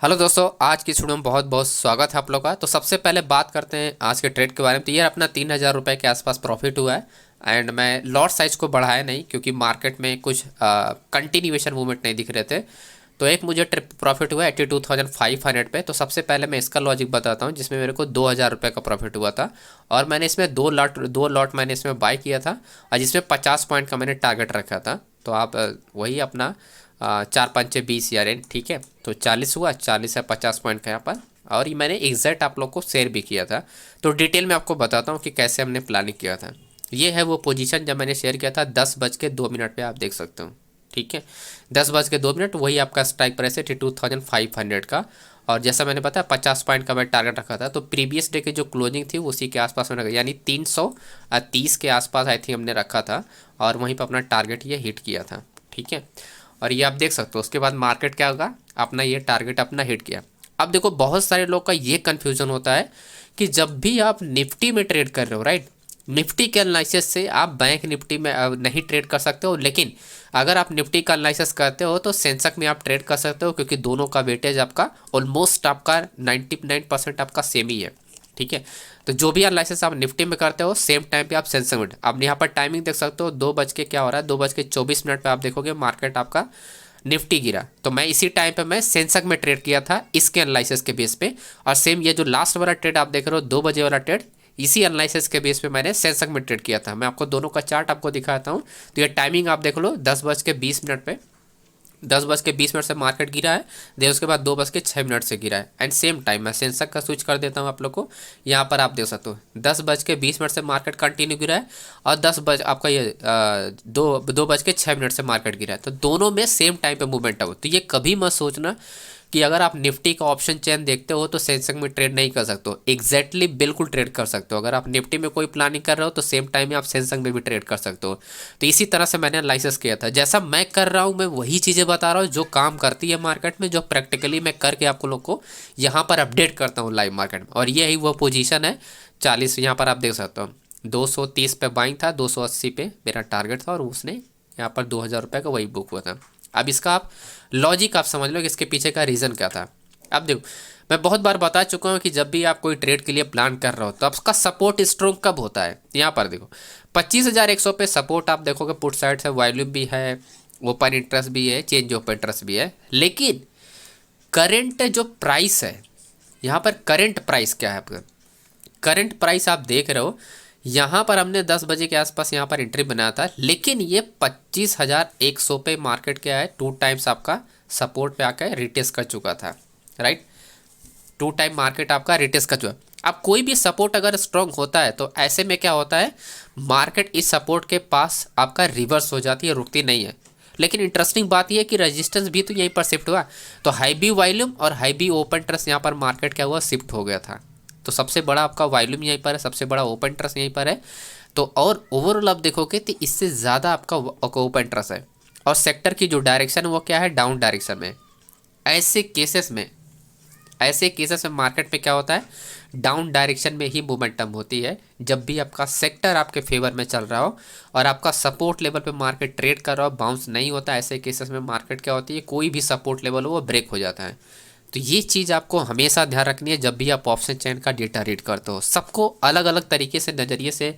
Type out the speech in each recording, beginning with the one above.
Hello दोस्तों, आज की वीडियो में बहुत बहुत स्वागत है आप लोग का। तो सबसे पहले बात करते हैं आज के ट्रेड के बारे में। तो ये अपना 3000 रुपये के आसपास प्रॉफिट हुआ है। एंड मैं लॉट साइज को बढ़ाया नहीं क्योंकि मार्केट में कुछ कंटिन्यूएशन मूवमेंट नहीं दिख रहे थे। तो एक मुझे ट्रिप प्रॉफिट हुआ 82,500 पे। तो सबसे पहले मैं इसका लॉजिक बताता हूँ, जिसमें मेरे को 2000 रुपये का प्रॉफिट हुआ था। और मैंने इसमें दो लॉट मैंने इसमें बाय किया था, और जिसमें 50 पॉइंट का मैंने टारगेट रखा था। तो आप वही अपना 4 5 20 यार, ठीक है। तो 40 हुआ, 40 है 50 पॉइंट का यहाँ पर। और ये मैंने एग्जैक्ट आप लोग को शेयर भी किया था। तो डिटेल में आपको बताता हूँ कि कैसे हमने प्लानिंग किया था। ये है वो पोजीशन जब मैंने शेयर किया था 10:02 पे, आप देख सकते हो, ठीक है। 10:02, वही आपका स्ट्राइक प्राइस है 82,500 का। और जैसा मैंने बताया 50 पॉइंट का मैं टारगेट रखा था। तो प्रीवियस डे की जो क्लोजिंग थी उसी के आसपास मैंने, यानी 330 के आसपास आई थिंक हमने रखा था। और वहीं पर अपना टारगेट ये हिट किया था, ठीक है। और ये आप देख सकते हो, उसके बाद मार्केट क्या होगा, अपना ये टारगेट अपना हिट किया। अब देखो, बहुत सारे लोग का ये कन्फ्यूजन होता है कि जब भी आप निफ्टी में ट्रेड कर रहे हो, राइट, निफ्टी के एनालिसिस से आप बैंक निफ्टी में नहीं ट्रेड कर सकते हो। लेकिन अगर आप निफ्टी का एनालिसिस करते हो तो सेंसेक्स में आप ट्रेड कर सकते हो, क्योंकि दोनों का वेटेज आपका ऑलमोस्ट आपका 99% आपका सेम ही है, ठीक है। तो जो भी एनालिसिस आप निफ्टी में करते हो सेम टाइम पे आप सेंसेक्स में, अब यहाँ पर टाइमिंग देख सकते हो, 2 बज के क्या हो रहा है, 2:24 पे आप देखोगे मार्केट आपका निफ्टी गिरा। तो मैं इसी टाइम पे मैं सेंसेक्स में ट्रेड किया था इसके एनालिसिस के बेस पे। और सेम ये जो लास्ट वाला ट्रेड आप देख रहे हो 2 बजे वाला ट्रेड, इसी एनालिसिस के बेस पे मैंने सेंसेक्स में ट्रेड किया था। मैं आपको दोनों का चार्ट आपको दिखाता हूँ। तो ये टाइमिंग आप देख लो, 10:20 पे, 10:20 से मार्केट गिरा है। देन उसके बाद 2:06 से गिरा है। एंड सेम टाइम मैं सेंसेक्स का स्विच कर देता हूँ आप लोग को। यहाँ पर आप देख सकते हो 10:20 से मार्केट कंटिन्यू गिरा है। और 10 बज आपका ये 2:06 से मार्केट गिरा है। तो दोनों में सेम टाइम पे मूवमेंट हो। तो ये कभी मत सोचना कि अगर आप निफ्टी का ऑप्शन चेन देखते हो तो सेंसेक्स में ट्रेड नहीं कर सकते हो। एग्जैक्टली बिल्कुल ट्रेड कर सकते हो। अगर आप निफ्टी में कोई प्लानिंग कर रहे हो तो सेम टाइम में आप सेंसेक्स में भी ट्रेड कर सकते हो। तो इसी तरह से मैंने एनालिसिस किया था। जैसा मैं कर रहा हूँ मैं वही चीज़ें बता रहा हूँ जो काम करती है मार्केट में, जो प्रैक्टिकली मैं करके आपको लोग को यहाँ पर अपडेट करता हूँ लाइव मार्केट में। और यही वो पोजीशन है 40, यहाँ पर आप देख सकते हो 230 पे बाइंग था, 280 पे मेरा टारगेट था, और उसने यहाँ पर 2000 रुपये का वही बुक हुआ था। अब इसका आप लॉजिक आप समझ लो कि इसके पीछे का रीज़न क्या था। अब देखो, मैं बहुत बार बता चुका हूँ कि जब भी आप कोई ट्रेड के लिए प्लान कर रहे हो तो आपका सपोर्ट स्ट्रॉन्ग कब होता है। यहाँ पर देखो 25,100 पे सपोर्ट आप देखोगे, पुट साइड से वॉल्यूम भी है, ओपन इंटरेस्ट भी है, चेंज ओपन इंटरेस्ट भी है। लेकिन करंट जो प्राइस है, यहाँ पर करंट प्राइस क्या है आपका, करंट प्राइस आप देख रहे हो, यहाँ पर हमने 10 बजे के आसपास यहाँ पर एंट्री बनाया था। लेकिन ये 25,100 पे मार्केट क्या है 2 टाइम्स आपका सपोर्ट पे आकर रिटेस्ट कर चुका था, राइट। 2 टाइम मार्केट आपका रिटेस्ट कर चुका। अब कोई भी सपोर्ट अगर स्ट्रॉन्ग होता है तो ऐसे में क्या होता है, मार्केट इस सपोर्ट के पास आपका रिवर्स हो जाती है, रुकती नहीं है। लेकिन इंटरेस्टिंग बात यह है कि रेजिस्टेंस भी तो यहीं पर शिफ्ट हुआ। तो हाई बी वॉल्यूम और हाई बी ओपन ट्रस्ट यहाँ पर मार्केट क्या हुआ, शिफ्ट हो गया था। तो सबसे बड़ा आपका वॉल्यूम यहीं पर है, सबसे बड़ा ओपन ट्रस्ट यहीं पर है। तो और ओवरऑल आप देखोगे तो इससे ज़्यादा आपका ओपन ट्रस्ट है। और सेक्टर की जो डायरेक्शन है वो क्या है, डाउन डायरेक्शन में। ऐसे केसेस में मार्केट में क्या होता है, डाउन डायरेक्शन में ही मोमेंटम होती है। जब भी आपका सेक्टर आपके फेवर में चल रहा हो और आपका सपोर्ट लेवल पे मार्केट ट्रेड कर रहा हो, बाउंस नहीं होता, ऐसे केसेस में मार्केट क्या होती है, कोई भी सपोर्ट लेवल हो वो ब्रेक हो जाता है। तो ये चीज़ आपको हमेशा ध्यान रखनी है जब भी आप ऑप्शन चेन का डेटा रीड करते हो। सबको अलग अलग तरीके से नज़रिए से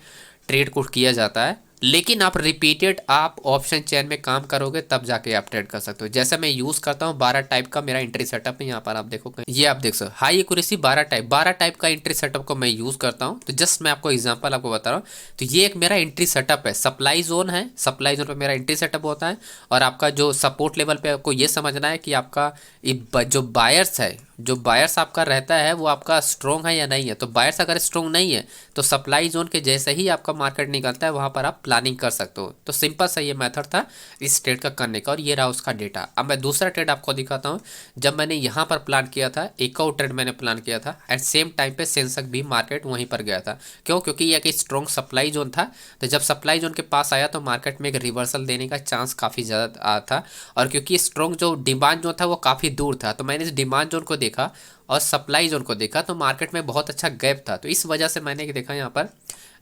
ट्रेड को किया जाता है। लेकिन आप रिपीटेड आप ऑप्शन चेन में काम करोगे तब जाके आप ट्रेड कर सकते हो। जैसे मैं यूज़ करता हूँ 12 टाइप का मेरा एंट्री सेटअप है। यहाँ पर आप देखोगे, ये आप देख सकते हो हाई एक्यूरेसी 12 टाइप का एंट्री सेटअप को मैं यूज़ करता हूँ। तो जस्ट मैं आपको एग्जांपल आपको बता रहा हूँ। तो ये एक मेरा एंट्री सेटअप है, सप्लाई जोन है, सप्लाई जोन पर मेरा एंट्री सेटअप होता है। और आपका जो सपोर्ट लेवल पे आपको ये समझना है कि आपका जो बायर्स है, जो बायर्स आपका रहता है वो आपका स्ट्रॉन्ग है या नहीं है। तो बायर्स अगर स्ट्रॉन्ग नहीं है तो सप्लाई जोन के जैसे ही आपका मार्केट निकलता है वहाँ पर आप प्लानिंग कर सकते हो। तो सिंपल सा ये मेथड था इस ट्रेड का करने का। और ये रहा उसका डेटा। अब मैं दूसरा ट्रेड आपको दिखाता हूँ। जब मैंने यहाँ पर प्लान किया था, एक और ट्रेड मैंने प्लान किया था, एट सेम टाइम पे सेंसेक्स भी मार्केट वहीं पर गया था। क्यों? क्योंकि ये एक स्ट्रॉन्ग सप्लाई जोन था। तो जब सप्लाई जोन के पास आया तो मार्केट में एक रिवर्सल देने का चांस काफ़ी ज़्यादा था। और क्योंकि स्ट्रॉन्ग जो डिमांड जोन था वो काफ़ी दूर था, तो मैंने इस डिमांड जोन को देखा और सप्लाई जोन को देखा, तो मार्केट में बहुत अच्छा गैप था। तो इस वजह से मैंने देखा यहाँ पर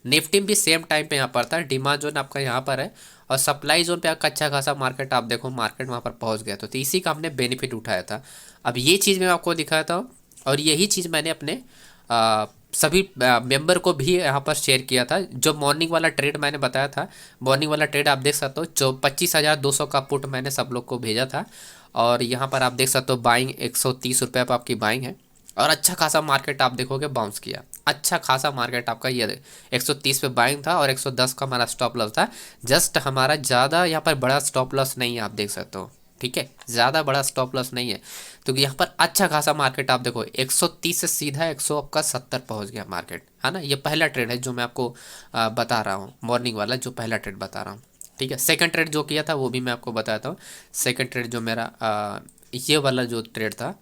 निफ्टी भी सेम टाइम पे यहाँ पर था, डिमांड जोन आपका यहाँ पर है और सप्लाई जोन पे आपका अच्छा खासा मार्केट आप देखो मार्केट वहाँ पर पहुँच गया, तो इसी का हमने बेनिफिट उठाया था। अब ये चीज़ मैं आपको दिखाया था और यही चीज़ मैंने अपने सभी मेंबर को भी यहाँ पर शेयर किया था। जो मॉर्निंग वाला ट्रेड मैंने बताया था, मॉर्निंग वाला ट्रेड आप देख सकते हो, जो 25,200 का पुट मैंने सब लोग को भेजा था। और यहाँ पर आप देख सकते हो बाइंग 130 रुपये पर आपकी बाइंग है और अच्छा खासा मार्केट आप देखोगे बाउंस किया। अच्छा खासा मार्केट आपका ये 130 पे बाइंग था और 110 का हमारा स्टॉप लॉस था। जस्ट हमारा ज़्यादा यहाँ पर बड़ा स्टॉप लॉस नहीं है, आप देख सकते हो, ठीक है, ज़्यादा बड़ा स्टॉप लॉस नहीं है। तो यहाँ पर अच्छा खासा मार्केट आप देखो 130 से सीधा 170 पहुँच गया मार्केट, है ना। ये पहला ट्रेड है जो मैं आपको बता रहा हूँ, मॉर्निंग वाला जो पहला ट्रेड बता रहा हूँ, ठीक है। सेकंड ट्रेड जो किया था वो भी मैं आपको बताता हूँ। सेकंड ट्रेड जो मेरा ये वाला जो ट्रेड था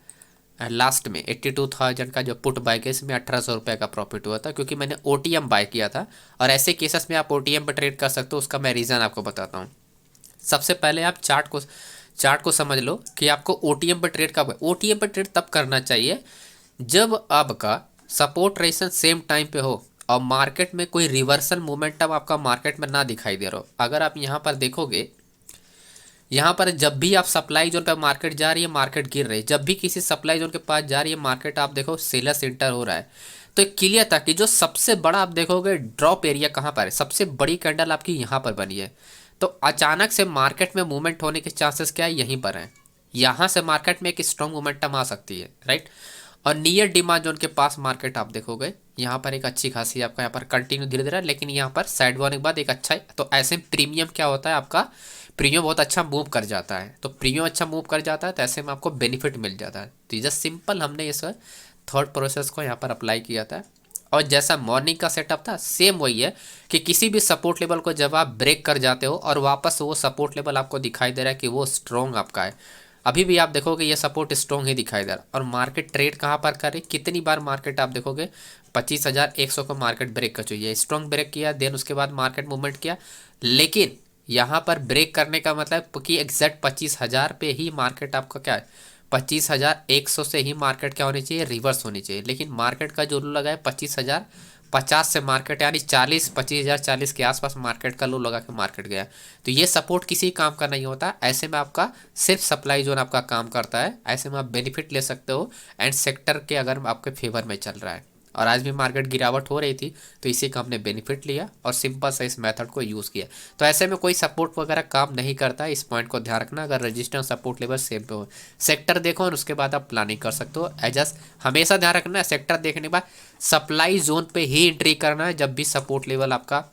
लास्ट में 82,000 का जो पुट बाय किया, इसमें 1,800 रुपये का प्रॉफिट हुआ था क्योंकि मैंने ओटीएम बाय किया था। और ऐसे केसेस में आप ओटीएम पर ट्रेड कर सकते हो, उसका मैं रीज़न आपको बताता हूँ। सबसे पहले आप चार्ट को समझ लो कि आपको ओटीएम पर ट्रेड कब, ओटीएम पर ट्रेड तब करना चाहिए जब आपका सपोर्ट रेजिस्टेंस सेम टाइम पे हो और मार्केट में कोई रिवर्सल मोमेंटम आपका मार्केट में ना दिखाई दे रहा हो। अगर आप यहाँ पर देखोगे, यहाँ पर जब भी आप सप्लाई जोन पे मार्केट जा रही है मार्केट गिर रही है, जब भी किसी सप्लाई जोन के पास जा रही है मार्केट आप देखो सेलर्स इंटर हो रहा है। तो क्लियर था कि जो सबसे बड़ा आप देखोगे ड्रॉप एरिया कहाँ पर है, सबसे बड़ी कैंडल आपकी यहाँ पर बनी है। तो अचानक से मार्केट में मूवमेंट होने के चांसेस क्या है, यहीं पर हैं। यहाँ से मार्केट में एक स्ट्रॉन्ग मूवमेंटम आ सकती है, राइट। और नियर डिमांड जोन के पास मार्केट आप देखोगे यहाँ पर एक अच्छी खासी आपका यहाँ पर कंटिन्यू धीरे धीरे, लेकिन यहाँ पर साइड होने के बाद एक अच्छा, तो ऐसे प्रीमियम क्या होता है आपका, प्रीमियम बहुत अच्छा मूव कर जाता है। तो प्रीमियम अच्छा मूव कर जाता है तो ऐसे में आपको बेनिफिट मिल जाता है। तो जस्ट सिंपल हमने इस थॉट प्रोसेस को यहाँ पर अप्लाई किया था और जैसा मॉर्निंग का सेटअप था सेम वही है कि किसी भी सपोर्ट लेवल को जब आप ब्रेक कर जाते हो और वापस वो सपोर्ट लेवल आपको दिखाई दे रहा है कि वो स्ट्रॉन्ग आपका है, अभी भी आप देखोगे ये सपोर्ट स्ट्रॉन्ग ही दिखाई दे रहा है। और मार्केट ट्रेड कहाँ पर करे, कितनी बार मार्केट आप देखोगे 25,100 को मार्केट ब्रेक कर चुकी है, स्ट्रॉन्ग ब्रेक किया, देन उसके बाद मार्केट मूवमेंट किया। लेकिन यहाँ पर ब्रेक करने का मतलब कि एग्जैक्ट 25,000 पे ही मार्केट आपका क्या है, 25,100 से ही मार्केट क्या होनी चाहिए, रिवर्स होनी चाहिए। लेकिन मार्केट का जो लो लगा है 25,050 से मार्केट यानी 25,040 के आसपास मार्केट का लो लगा के मार्केट गया। तो ये सपोर्ट किसी काम का नहीं होता, ऐसे में आपका सिर्फ सप्लाई जोन आपका काम करता है। ऐसे में आप बेनिफिट ले सकते हो एंड सेक्टर के अगर आपके फेवर में चल रहा है। और आज भी मार्केट गिरावट हो रही थी तो इसी का हमने बेनिफिट लिया और सिंपल सा इस मेथड को यूज़ किया। तो ऐसे में कोई सपोर्ट वगैरह काम नहीं करता, इस पॉइंट को ध्यान रखना। अगर रजिस्टेंस सपोर्ट लेवल सेम पे हो, सेक्टर देखो और उसके बाद आप प्लानिंग कर सकते हो। एजस्ट हमेशा ध्यान रखना है सेक्टर देखने के बाद सप्लाई जोन पे ही एंट्री करना है जब भी सपोर्ट लेवल आपका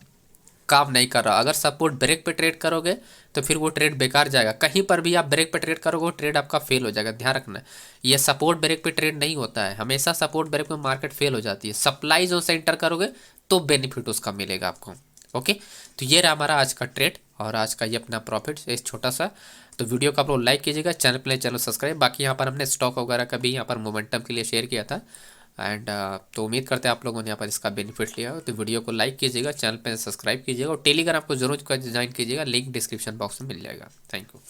काम नहीं कर रहा। अगर सपोर्ट ब्रेक पे ट्रेड करोगे तो फिर वो ट्रेड बेकार जाएगा। कहीं पर भी आप ब्रेक पे ट्रेड करोगे ट्रेड आपका फेल हो जाएगा, ध्यान रखना। ये सपोर्ट ब्रेक पे ट्रेड नहीं होता है, हमेशा सपोर्ट ब्रेक पे मार्केट फेल हो जाती है। सप्लाई जोन से एंटर करोगे तो बेनिफिट उसका मिलेगा आपको। ओके, तो ये रहा हमारा आज का ट्रेड और आज का ये अपना प्रॉफिट इस छोटा सा। तो वीडियो को आप लोग लाइक कीजिएगा, चैनल प्ले चैनल सब्सक्राइब। बाकी यहाँ पर हमने स्टॉक वगैरह का भी यहाँ पर मोमेंटम के लिए शेयर किया था एंड तो उम्मीद करते हैं आप लोगों ने यहाँ पर इसका बेनिफिट लिया हो। तो वीडियो को लाइक कीजिएगा, चैनल पे सब्सक्राइब कीजिएगा और टेलीग्राम को जरूर ज्वाइन कीजिएगा, लिंक डिस्क्रिप्शन बॉक्स में मिल जाएगा। Thank you.